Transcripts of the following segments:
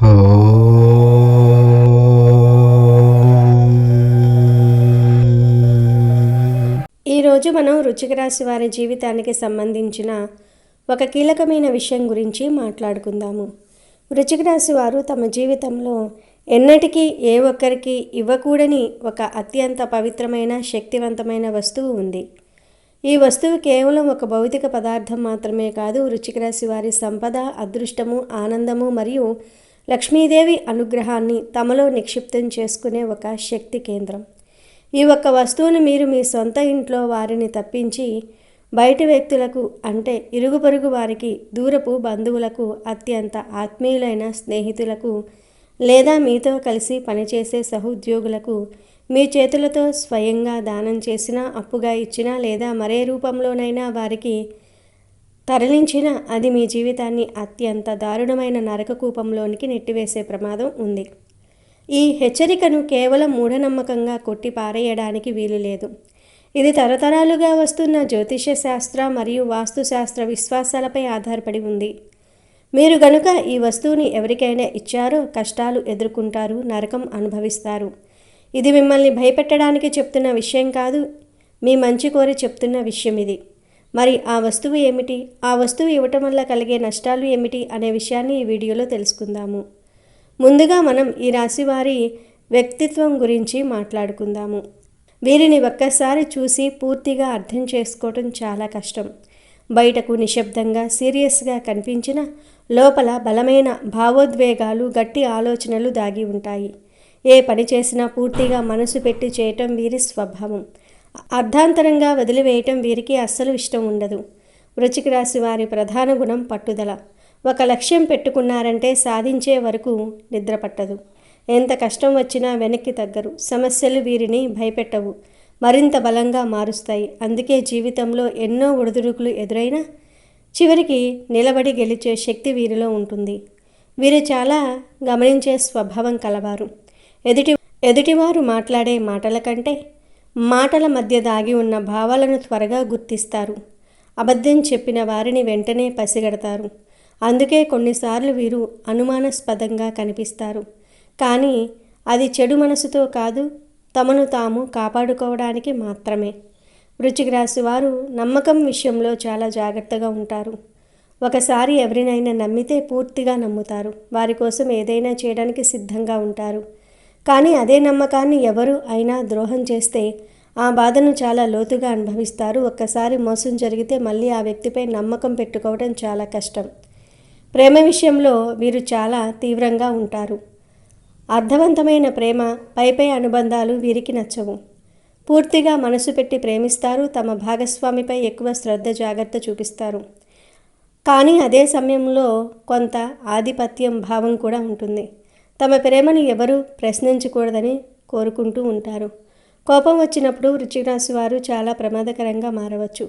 ఈరోజు మనం వృశ్చిక రాశి వారి జీవితానికి సంబంధించిన ఒక కీలకమైన విషయం గురించి మాట్లాడుకుందాము. వృశ్చిక రాశి వారు తమ జీవితంలో ఎన్నటికీ ఏ ఒక్కరికి ఇవ్వకూడని ఒక అత్యంత పవిత్రమైన శక్తివంతమైన వస్తువు ఉంది. ఈ వస్తువు కేవలం ఒక భౌతిక పదార్థం మాత్రమే కాదు, వృశ్చిక రాశి వారి సంపద, అదృష్టము, ఆనందము మరియు లక్ష్మీదేవి అనుగ్రహాన్ని తమలో నిక్షిప్తం చేసుకునే ఒక శక్తి కేంద్రం. ఈ ఒక్క వస్తువును మీరు మీ సొంత ఇంట్లో వారిని తప్పించి బయటి వ్యక్తులకు, అంటే ఇరుగు పొరుగు వారికి, దూరపు బంధువులకు, అత్యంత ఆత్మీయులైన స్నేహితులకు లేదా మీతో కలిసి పనిచేసే సహోద్యోగులకు మీ చేతులతో స్వయంగా దానం చేసినా, అప్పుగా ఇచ్చినా లేదా మరే రూపంలోనైనా వారికి తరలించిన అది మీ జీవితాన్ని అత్యంత దారుణమైన నరకకూపంలోనికి నెట్టివేసే ప్రమాదం ఉంది. ఈ హెచ్చరికను కేవలం మూఢనమ్మకంగా కొట్టి పారేయడానికి వీలు లేదు. ఇది తరతరాలుగా వస్తున్న జ్యోతిష శాస్త్ర మరియు వాస్తుశాస్త్ర విశ్వాసాలపై ఆధారపడి ఉంది. మీరు గనుక ఈ వస్తువుని ఎవరికైనా ఇచ్చారో కష్టాలు ఎదుర్కొంటారు, నరకం అనుభవిస్తారు. ఇది మిమ్మల్ని భయపెట్టడానికి చెప్తున్న విషయం కాదు, మీ మంచి కోరి చెప్తున్న విషయం ఇది. మరి ఆ వస్తువు ఏమిటి? ఆ వస్తువు ఇవ్వటం వల్ల కలిగే నష్టాలు ఏమిటి అనే విషయాన్ని ఈ వీడియోలో తెలుసుకుందాము. ముందుగా మనం ఈ రాశి వారి వ్యక్తిత్వం గురించి మాట్లాడుకుందాము. వీరిని ఒక్కసారి చూసి పూర్తిగా అర్థం చేసుకోవటం చాలా కష్టం. బయటకు నిశ్శబ్దంగా, సీరియస్గా కనిపించిన లోపల బలమైన భావోద్వేగాలు, గట్టి ఆలోచనలు దాగి ఉంటాయి. ఏ పని చేసినా పూర్తిగా మనసు పెట్టి చేయటం వీరి స్వభావం. అర్ధాంతరంగా వదిలివేయటం వీరికి అస్సలు ఇష్టం ఉండదు. వృశ్చిక రాశి వారి ప్రధాన గుణం పట్టుదల. ఒక లక్ష్యం పెట్టుకున్నారంటే సాధించే వరకు నిద్ర పట్టదు. ఎంత కష్టం వచ్చినా వెనక్కి తగ్గరు. సమస్యలు వీరిని భయపెట్టవు, మరింత బలంగా మారుస్తాయి. అందుకే జీవితంలో ఎన్నో ఒడిదుడుకులు ఎదురైనా చివరికి నిలబడి గెలిచే శక్తి వీరిలో ఉంటుంది. వీరు చాలా గమనించే స్వభావం కలవారు. ఎదుటివారు మాట్లాడే మాటల కంటే మాటల మధ్య దాగి ఉన్న భావాలను త్వరగా గుర్తిస్తారు. అబద్ధం చెప్పిన వారిని వెంటనే పసిగడతారు. అందుకే కొన్నిసార్లు వీరు అనుమానాస్పదంగా కనిపిస్తారు. కానీ అది చెడు మనసుతో కాదు, తమను తాము కాపాడుకోవడానికి మాత్రమే. వృశ్చిక రాశి వారు నమ్మకం విషయంలో చాలా జాగ్రత్తగా ఉంటారు. ఒకసారి ఎవరినైనా నమ్మితే పూర్తిగా నమ్ముతారు. వారి కోసం ఏదైనా చేయడానికి సిద్ధంగా ఉంటారు. కానీ అదే నమ్మకాన్ని ఎవరు అయినా ద్రోహం చేస్తే ఆ బాధను చాలా లోతుగా అనుభవిస్తారు. ఒక్కసారి మోసం జరిగితే మళ్ళీ ఆ వ్యక్తిపై నమ్మకం పెట్టుకోవడం చాలా కష్టం. ప్రేమ విషయంలో వీరు చాలా తీవ్రంగా ఉంటారు. అర్థవంతమైన ప్రేమ, పైపై అనుబంధాలు వీరికి నచ్చవు. పూర్తిగా మనసు పెట్టి ప్రేమిస్తారు. తమ భాగస్వామిపై ఎక్కువ శ్రద్ధ, జాగ్రత్త చూపిస్తారు. కానీ అదే సమయంలో కొంత ఆధిపత్యం భావం కూడా ఉంటుంది. తమ ప్రేమను ఎవరూ ప్రశ్నించకూడదని కోరుకుంటూ ఉంటారు. కోపం వచ్చినప్పుడు వృశ్చిక రాశి వారు చాలా ప్రమాదకరంగా మారవచ్చు.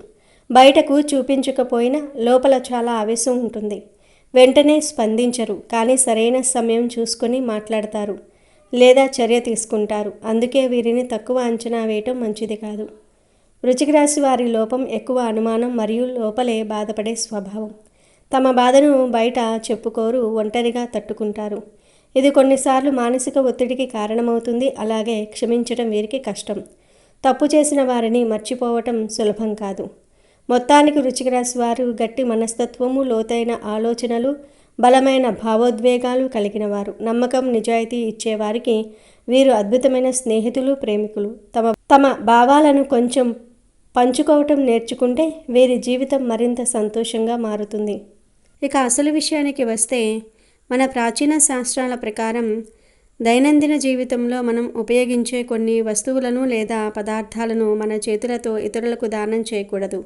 బయటకు చూపించకపోయినా లోపల చాలా ఆవేశం ఉంటుంది. వెంటనే స్పందించరు, కానీ సరైన సమయం చూసుకొని మాట్లాడతారు లేదా చర్య తీసుకుంటారు. అందుకే వీరిని తక్కువ అంచనా వేయటం మంచిది కాదు. వృశ్చిక రాశి వారి లోపం ఎక్కువ అనుమానం మరియు లోపలే బాధపడే స్వభావం. తమ బాధను బయట చెప్పుకోరు, ఒంటరిగా తట్టుకుంటారు. ఇది కొన్నిసార్లు మానసిక ఒత్తిడికి కారణమవుతుంది. అలాగే క్షమించడం వీరికి కష్టం. తప్పు చేసిన వారిని మర్చిపోవటం సులభం కాదు. మొత్తానికి వృశ్చిక రాశి వారు గట్టి మనస్తత్వము, లోతైన ఆలోచనలు, బలమైన భావోద్వేగాలు కలిగిన వారు. నమ్మకం, నిజాయితీ ఇచ్చేవారికి వీరు అద్భుతమైన స్నేహితులు, ప్రేమికులు. తమ భావాలను కొంచెం పంచుకోవటం నేర్చుకుంటే వీరి జీవితం మరింత సంతోషంగా మారుతుంది. ఇక అసలు విషయానికి వస్తే, మన ప్రాచీన శాస్త్రాల ప్రకారం దైనందిన జీవితంలో మనం ఉపయోగించే కొన్ని వస్తువులను లేదా పదార్థాలను మన చేతులతో ఇతరులకు దానం చేయకూడదు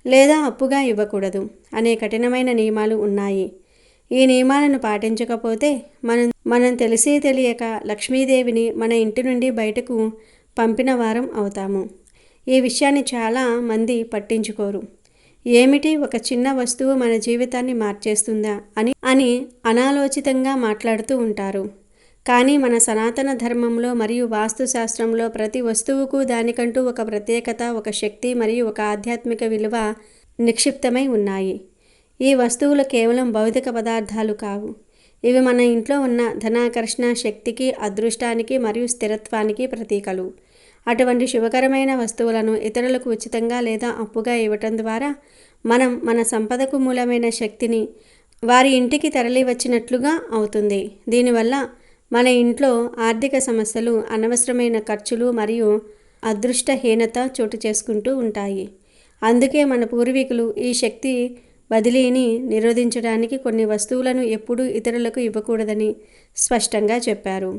లేదా అప్పుగా ఇవ్వకూడదు అనే కఠినమైన నియమాలు ఉన్నాయి. ఈ నియమాలను పాటించకపోతే మనం తెలిసి తెలియక లక్ష్మీదేవిని మన ఇంటి నుండి బయటకు పంపిన వారం అవుతాము. ఈ విషయాన్ని చాలా మంది పట్టించుకోరు. ఏమిటి, ఒక చిన్న వస్తువు మన జీవితాన్ని మార్చేస్తుందా అని అనాలోచితంగా మాట్లాడుతూ ఉంటారు. కానీ మన సనాతన ధర్మంలో మరియు వాస్తుశాస్త్రంలో ప్రతి వస్తువుకు దానికంటూ ఒక ప్రత్యేకత, ఒక శక్తి మరియు ఒక ఆధ్యాత్మిక విలువ నిక్షిప్తమై ఉన్నాయి. ఈ వస్తువులు కేవలం భౌతిక పదార్థాలు కావు. ఇవి మన ఇంట్లో ఉన్న ధనాకర్షణ శక్తికి, అదృష్టానికి మరియు స్థిరత్వానికి ప్రతీకలు. అటువంటి శుభకరమైన వస్తువులను ఇతరులకు ఉచితంగా లేదా అప్పుగా ఇవ్వటం ద్వారా మనం మన సంపదకు మూలమైన శక్తిని వారి ఇంటికి తరలి వచ్చినట్లుగా అవుతుంది. దీనివల్ల మన ఇంట్లో ఆర్థిక సమస్యలు, అనవసరమైన ఖర్చులు మరియు అదృష్టహీనత చోటు చేసుకుంటూ ఉంటాయి. అందుకే మన పూర్వీకులు ఈ శక్తి బదిలీని నిరోధించడానికి కొన్ని వస్తువులను ఎప్పుడూ ఇతరులకు ఇవ్వకూడదని స్పష్టంగా చెప్పారు.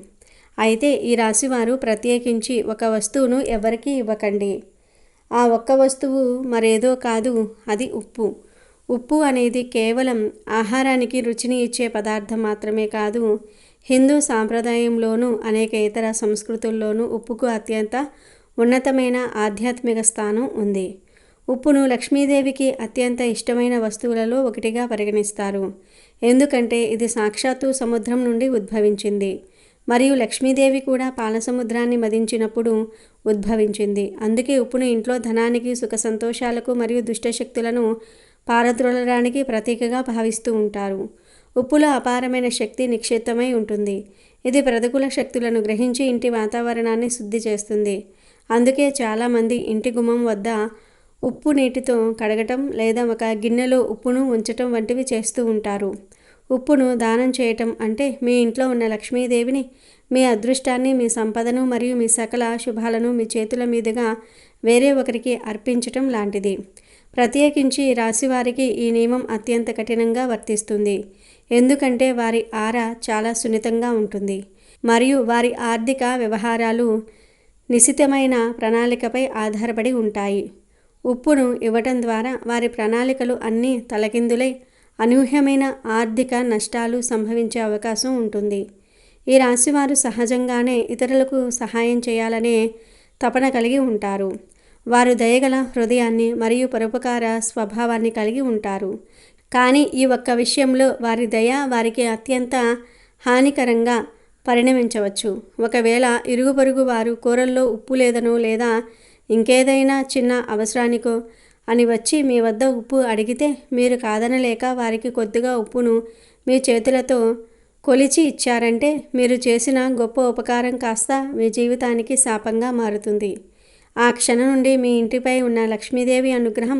అయితే ఈ రాశివారు ప్రత్యేకించి ఒక వస్తువును ఎవరికీ ఇవ్వకండి. ఆ ఒక్క వస్తువు మరేదో కాదు, అది ఉప్పు. ఉప్పు అనేది కేవలం ఆహారానికి రుచిని ఇచ్చే పదార్థం మాత్రమే కాదు, హిందూ సాంప్రదాయంలోనూ అనేక ఇతర సంస్కృతుల్లోనూ ఉప్పుకు అత్యంత ఉన్నతమైన ఆధ్యాత్మిక స్థానం ఉంది. ఉప్పును లక్ష్మీదేవికి అత్యంత ఇష్టమైన వస్తువులలో ఒకటిగా పరిగణిస్తారు. ఎందుకంటే ఇది సాక్షాత్తు సముద్రం నుండి ఉద్భవించింది మరియు లక్ష్మీదేవి కూడా పాలసముద్రాన్ని మదించినప్పుడు ఉద్భవించింది. అందుకే ఉప్పును ఇంట్లో ధనానికి, సుఖ సంతోషాలకు మరియు దుష్టశక్తులను పారద్రోలడానికి ప్రతీకగా భావిస్తూ ఉంటారు. ఉప్పులో అపారమైన శక్తి నిక్షిప్తమై ఉంటుంది. ఇది ప్రతికూల శక్తులను గ్రహించి ఇంటి వాతావరణాన్ని శుద్ధి చేస్తుంది. అందుకే చాలామంది ఇంటి గుమ్మం వద్ద ఉప్పు నీటితో కడగటం లేదా ఒక గిన్నెలో ఉప్పును ఉంచటం వంటివి చేస్తూ ఉంటారు. ఉప్పును దానం చేయటం అంటే మీ ఇంట్లో ఉన్న లక్ష్మీదేవిని, మీ అదృష్టాన్ని, మీ సంపదను మరియు మీ సకల శుభాలను మీ చేతుల మీదుగా వేరే ఒకరికి అర్పించటం లాంటిది. ప్రత్యేకించి రాశివారికి ఈ నియమం అత్యంత కఠినంగా వర్తిస్తుంది. ఎందుకంటే వారి ఆరా చాలా సున్నితంగా ఉంటుంది మరియు వారి ఆర్థిక వ్యవహారాలు నిశితమైన ప్రణాళికపై ఆధారపడి ఉంటాయి. ఉప్పును ఇవ్వటం ద్వారా వారి ప్రణాళికలు అన్నీ తలకిందులై అనూహ్యమైన ఆర్థిక నష్టాలు సంభవించే అవకాశం ఉంటుంది. ఈ రాశివారు సహజంగానే ఇతరులకు సహాయం చేయాలనే తపన కలిగి ఉంటారు. వారు దయగల హృదయాన్ని మరియు పరోపకార స్వభావాన్ని కలిగి ఉంటారు. కానీ ఈ ఒక్క విషయంలో వారి దయ వారికి అత్యంత హానికరంగా పరిణమించవచ్చు. ఒకవేళ ఇరుగు పొరుగు వారు కూరల్లో ఉప్పు లేదనో లేదా ఇంకేదైనా చిన్న అవసరానికో అని వచ్చి మీ వద్ద ఉప్పు అడిగితే మీరు కాదనలేక వారికి కొద్దిగా ఉప్పును మీ చేతులతో కొలిచి ఇచ్చారంటే మీరు చేసిన గొప్ప ఉపకారం కాస్త మీ జీవితానికి శాపంగా మారుతుంది. ఆ క్షణం నుండి మీ ఇంటిపై ఉన్న లక్ష్మీదేవి అనుగ్రహం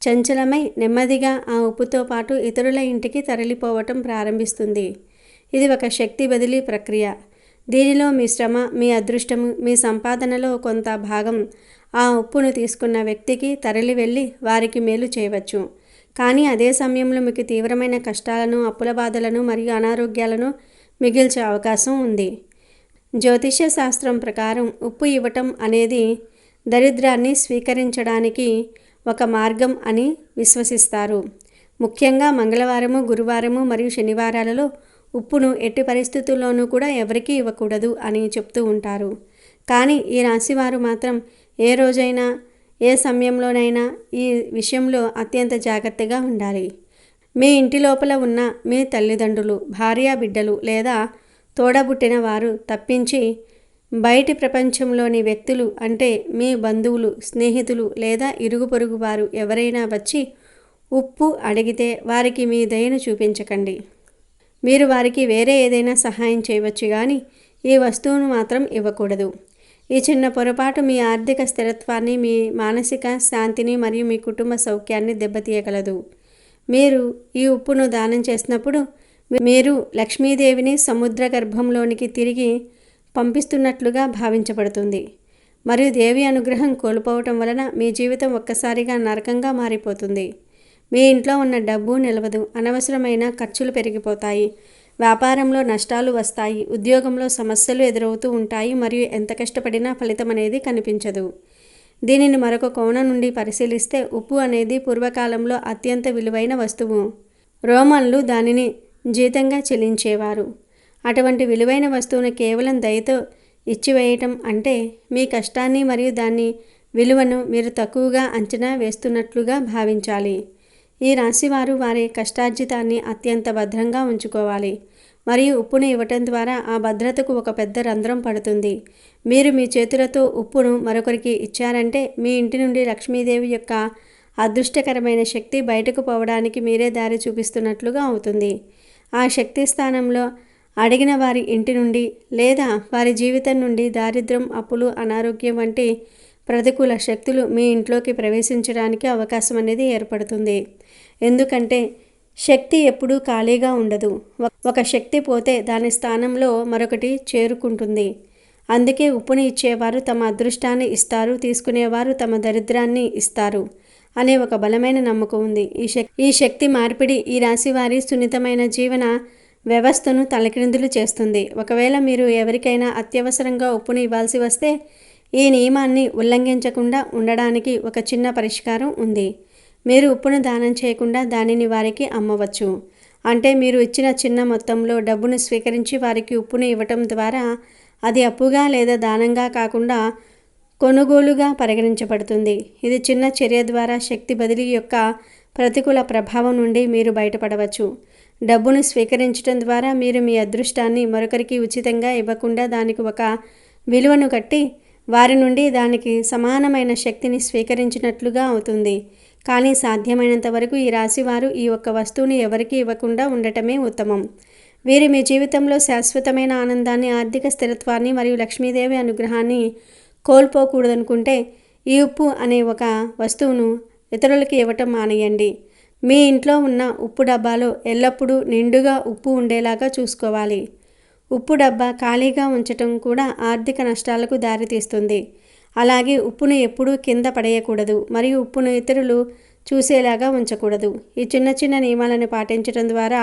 చంచలమై నెమ్మదిగా ఆ ఉప్పుతో పాటు ఇతరుల ఇంటికి తరలిపోవటం ప్రారంభిస్తుంది. ఇది ఒక శక్తి బదిలీ ప్రక్రియ. దీనిలో మీ శ్రమ, మీ అదృష్టము, మీ సంపాదనలో కొంత భాగం ఆ ఉప్పును తీసుకున్న వ్యక్తికి తరలి వెళ్ళి వారికి మేలు చేయవచ్చు. కానీ అదే సమయంలో మీకు తీవ్రమైన కష్టాలను, అప్పుల బాధలను మరియు అనారోగ్యాలను మిగిల్చే అవకాశం ఉంది. జ్యోతిష్య శాస్త్రం ప్రకారం ఉప్పు ఇవ్వటం అనేది దరిద్రాన్ని స్వీకరించడానికి ఒక మార్గం అని విశ్వసిస్తారు. ముఖ్యంగా మంగళవారము, గురువారము మరియు శనివారాలలో ఉప్పును ఎట్టి పరిస్థితుల్లోనూ కూడా ఎవరికీ ఇవ్వకూడదు అని చెప్తూ ఉంటారు. కానీ ఈ రాశివారు మాత్రం ఏ రోజైనా, ఏ సమయంలోనైనా ఈ విషయంలో అత్యంత జాగ్రత్తగా ఉండాలి. మీ ఇంటి లోపల ఉన్న మీ తల్లిదండ్రులు, భార్య, బిడ్డలు లేదా తోడబుట్టిన వారు తప్పించి బయటి ప్రపంచంలోని వ్యక్తులు అంటే మీ బంధువులు, స్నేహితులు లేదా ఇరుగు పొరుగు వారు ఎవరైనా వచ్చి ఉప్పు అడిగితే వారికి మీ దయను చూపించకండి. మీరు వారికి వేరే ఏదైనా సహాయం చేయవచ్చు కానీ ఈ వస్తువును మాత్రం ఇవ్వకూడదు. ఈ చిన్న పొరపాటు మీ ఆర్థిక స్థిరత్వాన్ని, మీ మానసిక శాంతిని మరియు మీ కుటుంబ సౌఖ్యాన్ని దెబ్బతీయగలదు. మీరు ఈ ఉప్పును దానం చేసినప్పుడు మీరు లక్ష్మీదేవిని సముద్ర గర్భంలోనికి తిరిగి పంపిస్తున్నట్లుగా భావించబడుతుంది మరియు దేవి అనుగ్రహం కోల్పోవటం వలన మీ జీవితం ఒక్కసారిగా నరకంగా మారిపోతుంది. మీ ఇంట్లో ఉన్న డబ్బు నిలవదు, అనవసరమైన ఖర్చులు పెరిగిపోతాయి, వ్యాపారంలో నష్టాలు వస్తాయి, ఉద్యోగంలో సమస్యలు ఎదురవుతూ ఉంటాయి మరియు ఎంత కష్టపడినా ఫలితం అనేది కనిపించదు. దీనిని మరొక కోణం నుండి పరిశీలిస్తే ఉప్పు అనేది పూర్వకాలంలో అత్యంత విలువైన వస్తువు. రోమన్లు దానిని జీతంగా చెల్లించేవారు. అటువంటి విలువైన వస్తువును కేవలం దయతో ఇచ్చివేయటం అంటే మీ కష్టాన్ని మరియు దాని విలువను మీరు తక్కువగా అంచనా వేస్తున్నట్లుగా భావించాలి. ఈ రాశివారు వారి కష్టార్జితాన్ని అత్యంత భద్రంగా ఉంచుకోవాలి మరియు ఉప్పును ఇవ్వటం ద్వారా ఆ భద్రతకు ఒక పెద్ద రంధ్రం పడుతుంది. మీరు మీ చేతులతో ఉప్పును మరొకరికి ఇచ్చారంటే మీ ఇంటి నుండి లక్ష్మీదేవి యొక్క అదృష్టకరమైన శక్తి బయటకు పోవడానికి మీరే దారి చూపిస్తున్నట్లుగా అవుతుంది. ఆ శక్తి స్థానంలో అడిగిన వారి ఇంటి నుండి లేదా వారి జీవితం నుండి దారిద్ర్యం, అప్పులు, అనారోగ్యం వంటి ప్రతికూల శక్తులు మీ ఇంట్లోకి ప్రవేశించడానికి అవకాశం అనేది ఏర్పడుతుంది. ఎందుకంటే శక్తి ఎప్పుడూ ఖాళీగా ఉండదు. ఒక శక్తి పోతే దాని స్థానంలో మరొకటి చేరుకుంటుంది. అందుకే ఉప్పుని ఇచ్చేవారు తమ అదృష్టాన్ని ఇస్తారు, తీసుకునేవారు తమ దరిద్రాన్ని ఇస్తారు అనే ఒక బలమైన నమ్మకం ఉంది. ఈ శక్తి మార్పిడి ఈ రాశి వారి సున్నితమైన జీవన వ్యవస్థను తలక్రిందులు చేస్తుంది. ఒకవేళ మీరు ఎవరికైనా అత్యవసరంగా ఉప్పుని ఇవ్వాల్సి వస్తే ఈ నియమాన్ని ఉల్లంఘించకుండా ఉండడానికి ఒక చిన్న పరిష్కారం ఉంది. మీరు ఉప్పును దానం చేయకుండా దానిని వారికి అమ్మవచ్చు. అంటే మీరు ఇచ్చిన చిన్న మొత్తంలో డబ్బును స్వీకరించి వారికి ఉప్పును ఇవ్వటం ద్వారా అది అప్పుగా లేదా దానంగా కాకుండా కొనుగోలుగా పరిగణించబడుతుంది. ఇది చిన్న చర్య ద్వారా శక్తి బదిలీ యొక్క ప్రతికూల ప్రభావం నుండి మీరు బయటపడవచ్చు. డబ్బును స్వీకరించడం ద్వారా మీరు మీ అదృష్టాన్ని మరొకరికి ఉచితంగా ఇవ్వకుండా దానికి ఒక విలువను కట్టి వారి నుండి దానికి సమానమైన శక్తిని స్వీకరించినట్లుగా అవుతుంది. కానీ సాధ్యమైనంత వరకు ఈ రాశివారు ఈ ఒక్క వస్తువుని ఎవరికీ ఇవ్వకుండా ఉండటమే ఉత్తమం. వీరు మీ జీవితంలో శాశ్వతమైన ఆనందాన్ని, ఆర్థిక స్థిరత్వాన్ని మరియు లక్ష్మీదేవి అనుగ్రహాన్ని కోల్పోకూడదనుకుంటే ఈ ఉప్పు అనే ఒక వస్తువును ఇతరులకి ఇవ్వటం మానేయండి. మీ ఇంట్లో ఉన్న ఉప్పు డబ్బాలో ఎల్లప్పుడూ నిండుగా ఉప్పు ఉండేలాగా చూసుకోవాలి. ఉప్పు డబ్బా ఖాళీగా ఉంచటం కూడా ఆర్థిక నష్టాలకు దారితీస్తుంది. అలాగే ఉప్పును ఎప్పుడూ కింద పడేయకూడదు మరియు ఉప్పును ఇతరులు చూసేలాగా ఉంచకూడదు. ఈ చిన్న చిన్న నియమాలను పాటించడం ద్వారా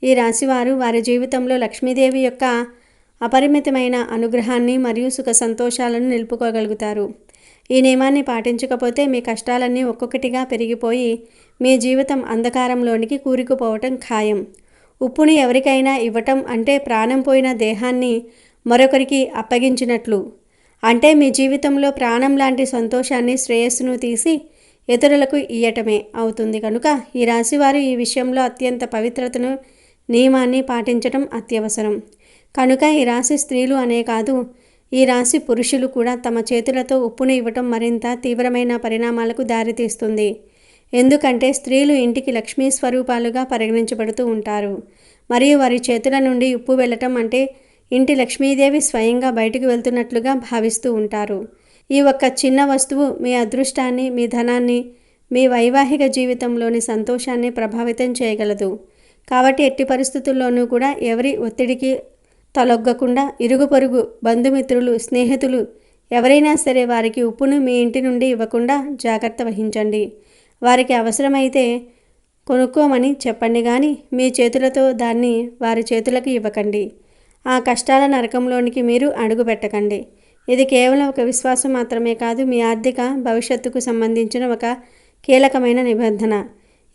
ఈ రాశివారు వారి జీవితంలో లక్ష్మీదేవి యొక్క అపరిమితమైన అనుగ్రహాన్ని మరియు సుఖ సంతోషాలను నిలుపుకోగలుగుతారు. ఈ నియమాన్ని పాటించకపోతే మీ కష్టాలన్నీ ఒక్కొక్కటిగా పెరిగిపోయి మీ జీవితం అంధకారంలోనికి కూరుకుపోవటం ఖాయం. ఉప్పుని ఎవరికైనా ఇవ్వటం అంటే ప్రాణం పోయిన దేహాన్ని మరొకరికి అప్పగించినట్లు. అంటే మీ జీవితంలో ప్రాణం లాంటి సంతోషాన్ని, శ్రేయస్సును తీసి ఇతరులకు ఇయ్యటమే అవుతుంది. కనుక ఈ రాశివారు ఈ విషయంలో అత్యంత పవిత్రతను, నియమాన్ని పాటించడం అత్యవసరం. కనుక ఈ రాశి స్త్రీలు అనే కాదు, ఈ రాశి పురుషులు కూడా తమ చేతులతో ఉప్పును ఇవ్వటం మరింత తీవ్రమైన పరిణామాలకు దారితీస్తుంది. ఎందుకంటే స్త్రీలు ఇంటికి లక్ష్మీ స్వరూపాలుగా పరిగణించబడుతూ ఉంటారు. మరియు వారి చేతుల నుండి ఉప్పు వెళ్ళటం అంటే ఇంటి లక్ష్మీదేవి స్వయంగా బయటకు వెళ్తున్నట్లుగా భావిస్తూ ఉంటారు. ఈ ఒక్క చిన్న వస్తువు మీ అదృష్టాన్ని, మీ ధనాన్ని, మీ వైవాహిక జీవితంలోని సంతోషాన్ని ప్రభావితం చేయగలదు. కాబట్టి ఎట్టి పరిస్థితుల్లోనూ కూడా ఎవరి ఒత్తిడికి తలొగ్గకుండా ఇరుగు పొరుగు, బంధుమిత్రులు, స్నేహితులు ఎవరైనా సరే వారికి ఉప్పును మీ ఇంటి నుండి ఇవ్వకుండా జాగ్రత్త వహించండి. వారికి అవసరమైతే కొనుక్కోమని చెప్పండి, కానీ మీ చేతులతో దాన్ని వారి చేతులకు ఇవ్వకండి. ఆ కష్టాల నరకంలోనికి మీరు అడుగు పెట్టకండి. ఇది కేవలం ఒక విశ్వాసం మాత్రమే కాదు, మీ ఆర్థిక భవిష్యత్తుకు సంబంధించిన ఒక కీలకమైన నిబంధన.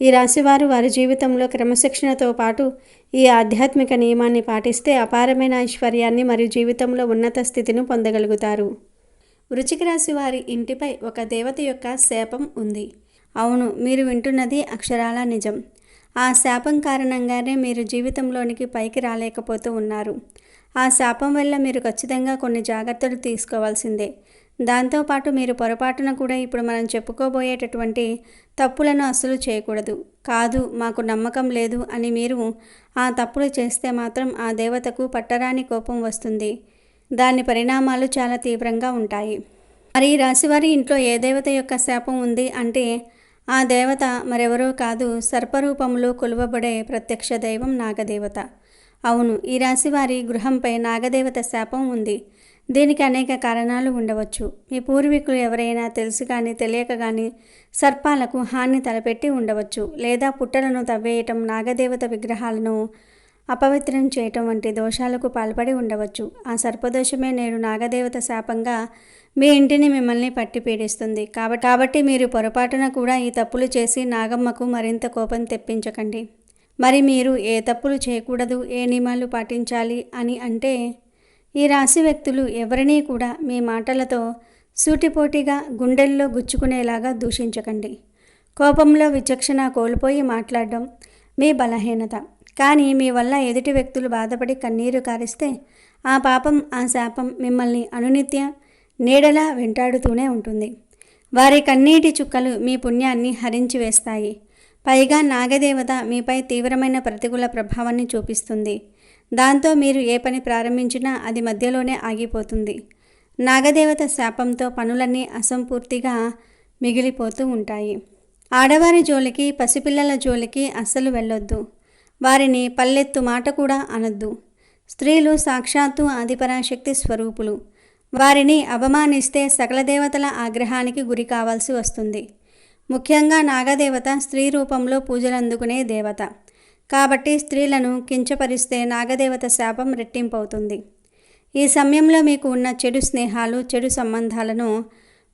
ఈ రాశివారు వారి జీవితంలో క్రమశిక్షణతో పాటు ఈ ఆధ్యాత్మిక నియమాన్ని పాటిస్తే అపారమైన ఐశ్వర్యాన్ని మరియు జీవితంలో ఉన్నత స్థితిని పొందగలుగుతారు. వృశ్చిక రాశి వారి ఇంటిపై ఒక దేవత యొక్క శాపం ఉంది. అవును, మీరు వింటున్నది అక్షరాల నిజం. ఆ శాపం కారణంగానే మీరు జీవితంలోనికి పైకి రాలేకపోతూ ఉన్నారు. ఆ శాపం వల్ల మీరు ఖచ్చితంగా కొన్ని జాగ్రత్తలు తీసుకోవాల్సిందే. దాంతోపాటు మీరు పొరపాటున కూడా ఇప్పుడు మనం చెప్పుకోబోయేటటువంటి తప్పులను అస్సలు చేయకూడదు. కాదు, మాకు నమ్మకం లేదు అని మీరు ఆ తప్పులు చేస్తే మాత్రం ఆ దేవతకు పట్టరాని కోపం వస్తుంది. దాని పరిణామాలు చాలా తీవ్రంగా ఉంటాయి. మరి ఈ రాశివారి ఇంట్లో ఏ దేవత యొక్క శాపం ఉంది అంటే ఆ దేవత మరెవరో కాదు, సర్పరూపంలో కొలువబడే ప్రత్యక్ష దైవం నాగదేవత. అవును, ఈ రాశివారి గృహంపై నాగదేవత శాపం ఉంది. దీనికి అనేక కారణాలు ఉండవచ్చు. మీ పూర్వీకులు ఎవరైనా తెలిసి కానీ తెలియక కానీ సర్పాలకు హాని తలపెట్టి ఉండవచ్చు. లేదా పుట్టలను తవ్వేయటం, నాగదేవత విగ్రహాలను అపవిత్రం చేయటం వంటి దోషాలకు పాల్పడి ఉండవచ్చు. ఆ సర్పదోషమే నేడు నాగదేవత శాపంగా మీ ఇంటిని మిమ్మల్ని పట్టి పీడిస్తుంది. కాబట్టి మీరు పొరపాటున కూడా ఈ తప్పులు చేసి నాగమ్మకు మరింత కోపం తెప్పించకండి. మరి మీరు ఏ తప్పులు చేయకూడదు, ఏ నియమాలు పాటించాలి అని అంటే ఈ రాశి వ్యక్తులు ఎవరినీ కూడా మీ మాటలతో సూటిపోటిగా గుండెల్లో గుచ్చుకునేలాగా దూషించకండి. కోపంలో విచక్షణ కోల్పోయి మాట్లాడడం మీ బలహీనత. కానీ మీ వల్ల ఎదుటి వ్యక్తులు బాధపడి కన్నీరు కారిస్తే ఆ పాపం, ఆ శాపం మిమ్మల్ని అనునిత్య నీడలా వెంటాడుతూనే ఉంటుంది. వారి కన్నీటి చుక్కలు మీ పుణ్యాన్ని హరించి వేస్తాయి. పైగా నాగదేవత మీపై తీవ్రమైన ప్రతికూల ప్రభావాన్ని చూపిస్తుంది. దాంతో మీరు ఏ పని ప్రారంభించినా అది మధ్యలోనే ఆగిపోతుంది. నాగదేవత శాపంతో పనులన్నీ అసంపూర్తిగా మిగిలిపోతూ ఉంటాయి. ఆడవారి జోలికి, పసిపిల్లల జోలికి అస్సలు వెళ్ళొద్దు. వారిని పల్లెత్తు మాట కూడా అనొద్దు. స్త్రీలు సాక్షాత్తు ఆదిపరాశక్తి స్వరూపులు. వారిని అవమానిస్తే సకల దేవతల ఆగ్రహానికి గురి కావాల్సి వస్తుంది. ముఖ్యంగా నాగదేవత స్త్రీ రూపంలో పూజలందుకునే దేవత. కాబట్టి స్త్రీలను కించపరిస్తే నాగదేవత శాపం రెట్టింపవుతుంది. ఈ సమయంలో మీకు ఉన్న చెడు స్నేహాలు, చెడు సంబంధాలను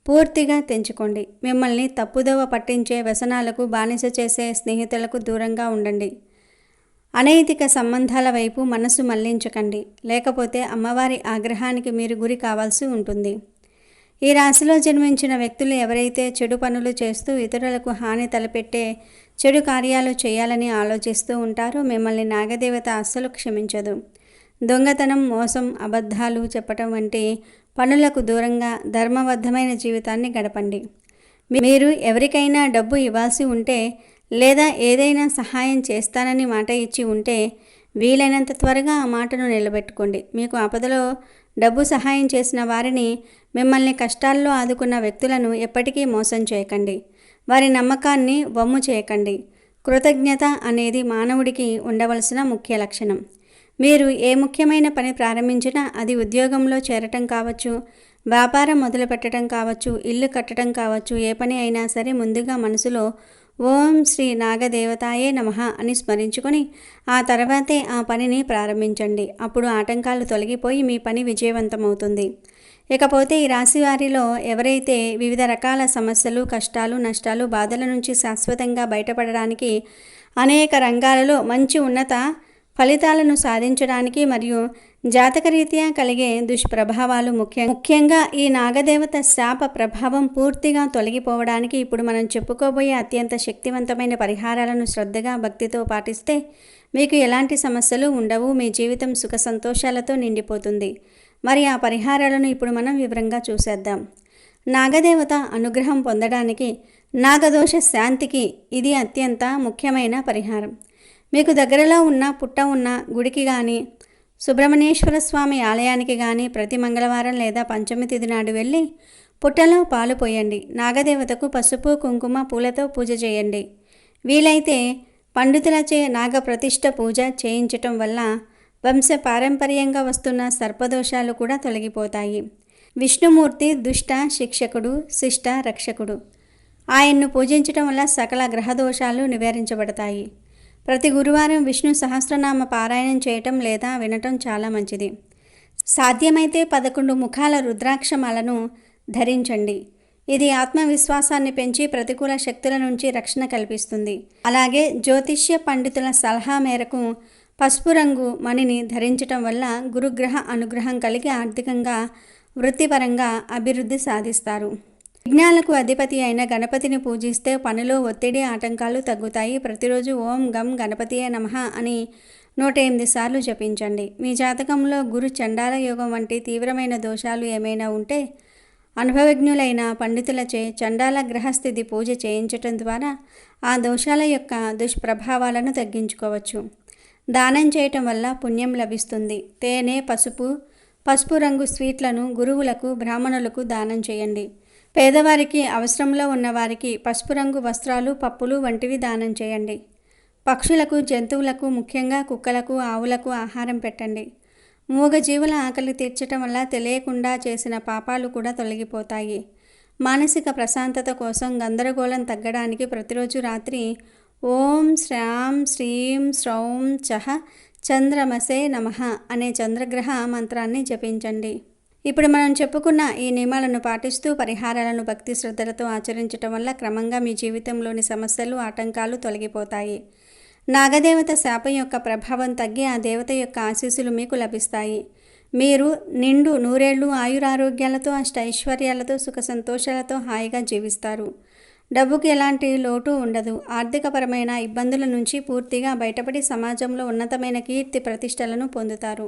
పూర్తిగా తెంచుకోండి. మిమ్మల్ని తప్పుదోవ పట్టించే వ్యసనాలకు బానిస చేసే స్నేహితులకు దూరంగా ఉండండి. అనైతిక సంబంధాల వైపు మనసు మళ్లించకండి, లేకపోతే అమ్మవారి ఆగ్రహానికి మీరు గురి కావాల్సి ఉంటుంది. ఈ రాశిలో జన్మించిన వ్యక్తులు ఎవరైతే చెడు పనులు చేస్తూ ఇతరులకు హాని తలపెట్టే చెడు కార్యాలు చేయాలని ఆలోచిస్తూ ఉంటారో మిమ్మల్ని నాగదేవత అస్సలు క్షమించదు. దొంగతనం, మోసం, అబద్ధాలు చెప్పటం వంటి పనులకు దూరంగా ధర్మబద్ధమైన జీవితాన్ని గడపండి. మీరు ఎవరికైనా డబ్బు ఇవ్వాల్సి ఉంటే లేదా ఏదైనా సహాయం చేస్తానని మాట ఇచ్చి ఉంటే వీలైనంత త్వరగా ఆ మాటను నిలబెట్టుకోండి. మీకు ఆపదలో డబ్బు సహాయం చేసిన వారిని, మిమ్మల్ని కష్టాల్లో ఆదుకున్న వ్యక్తులను ఎప్పటికీ మోసం చేయకండి. వారి నమ్మకాన్ని వమ్ము చేయకండి. కృతజ్ఞత అనేది మానవుడికి ఉండవలసిన ముఖ్య లక్షణం. మీరు ఏ ముఖ్యమైన పని ప్రారంభించినా, అది ఉద్యోగంలో చేరటం కావచ్చు, వ్యాపారం మొదలుపెట్టడం కావచ్చు, ఇల్లు కట్టడం కావచ్చు, ఏ పని అయినా సరే ముందుగా మనసులో ఓం శ్రీ నాగదేవతాయే నమః అని స్మరించుకొని ఆ తర్వాతే ఆ పనిని ప్రారంభించండి. అప్పుడు ఆటంకాలు తొలగిపోయి మీ పని విజయవంతమవుతుంది. ఇకపోతే ఈ రాశి వారిలో ఎవరైతే వివిధ రకాల సమస్యలు, కష్టాలు, నష్టాలు, బాధల నుంచి శాశ్వతంగా బయటపడడానికి, అనేక రంగాలలో మంచి ఉన్నత ఫలితాలను సాధించడానికి మరియు జాతకరీత్యా కలిగే దుష్ప్రభావాలు ముఖ్యంగా ఈ నాగదేవత శాప ప్రభావం పూర్తిగా తొలగిపోవడానికి ఇప్పుడు మనం చెప్పుకోబోయే అత్యంత శక్తివంతమైన పరిహారాలను శ్రద్ధగా, భక్తితో పాటిస్తే మీకు ఎలాంటి సమస్యలు ఉండవు. మీ జీవితం సుఖ సంతోషాలతో నిండిపోతుంది. మరి ఆ పరిహారాలను ఇప్పుడు మనం వివరంగా చూసేద్దాం. నాగదేవత అనుగ్రహం పొందడానికి, నాగదోష శాంతికి ఇది అత్యంత ముఖ్యమైన పరిహారం. మీకు దగ్గరలో ఉన్న పుట్ట ఉన్న గుడికి కానీ, సుబ్రహ్మణ్యేశ్వర స్వామి ఆలయానికి కానీ ప్రతి మంగళవారం లేదా పంచమి తిథి నాడు వెళ్ళి పుట్టలో పాలు పోయండి. నాగదేవతకు పసుపు, కుంకుమ, పూలతో పూజ చేయండి. వీలైతే పండితులచే నాగప్రతిష్ఠ పూజ చేయించటం వల్ల వంశ పారంపర్యంగా వస్తున్న సర్పదోషాలు కూడా తొలగిపోతాయి. విష్ణుమూర్తి దుష్ట శిక్షకుడు, శిష్ట రక్షకుడు. ఆయన్ను పూజించటం వల్ల సకల గ్రహదోషాలు నివారించబడతాయి. ప్రతి గురువారం విష్ణు సహస్రనామ పారాయణం చేయటం లేదా వినటం చాలా మంచిది. సాధ్యమైతే 11 ముఖాల రుద్రాక్షమాలను ధరించండి. ఇది ఆత్మవిశ్వాసాన్ని పెంచి ప్రతికూల శక్తుల నుంచి రక్షణ కల్పిస్తుంది. అలాగే జ్యోతిష్య పండితుల సలహా మేరకు పసుపు రంగు మణిని ధరించటం వల్ల గురుగ్రహ అనుగ్రహం కలిగి ఆర్థికంగా, వృత్తిపరంగా అభివృద్ధి సాధిస్తారు. విఘ్నాలకు అధిపతి అయిన గణపతిని పూజిస్తే పనిలో ఒత్తిడి, ఆటంకాలు తగ్గుతాయి. ప్రతిరోజు ఓం గం గణపతియే నమః అని 108 సార్లు జపించండి. మీ జాతకంలో గురు చండాల యోగం వంటి తీవ్రమైన దోషాలు ఏమైనా ఉంటే అనుభవజ్ఞులైన పండితులచే చండాల గ్రహస్థితి పూజ చేయించటం ద్వారా ఆ దోషాల యొక్క దుష్ప్రభావాలను తగ్గించుకోవచ్చు. దానం చేయటం వల్ల పుణ్యం లభిస్తుంది. తేనె, పసుపు రంగు స్వీట్లను గురువులకు, బ్రాహ్మణులకు దానం చేయండి. పేదవారికి, అవసరంలో ఉన్నవారికి పసుపు రంగు వస్త్రాలు, పప్పులు వంటివి దానం చేయండి. పక్షులకు, జంతువులకు, ముఖ్యంగా కుక్కలకు, ఆవులకు ఆహారం పెట్టండి. మూగజీవుల ఆకలి తీర్చటం వల్ల తెలియకుండా చేసిన పాపాలు కూడా తొలగిపోతాయి. మానసిక ప్రశాంతత కోసం గందరగోళం తగ్గడానికి ప్రతిరోజు రాత్రి ఓం శ్రాం శ్రీం శ్రౌం చహ చంద్రమసే నమః అనే చంద్రగ్రహ మంత్రాన్ని జపించండి. ఇప్పుడు మనం చెప్పుకున్న ఈ నియమాలను పాటిస్తూ పరిహారాలను భక్తి శ్రద్ధలతో ఆచరించటం వల్ల క్రమంగా మీ జీవితంలోని సమస్యలు, ఆటంకాలు తొలగిపోతాయి. నాగదేవత శాపం యొక్క ప్రభావం తగ్గి ఆ దేవత యొక్క ఆశీస్సులు మీకు లభిస్తాయి. మీరు నిండు నూరేళ్లు ఆయురారోగ్యాలతో, అష్టైశ్వర్యాలతో, సుఖ సంతోషాలతో హాయిగా జీవిస్తారు. డబ్బుకి ఎలాంటి లోటు ఉండదు. ఆర్థికపరమైన ఇబ్బందుల నుంచి పూర్తిగా బయటపడి సమాజంలో ఉన్నతమైన కీర్తి ప్రతిష్టలను పొందుతారు.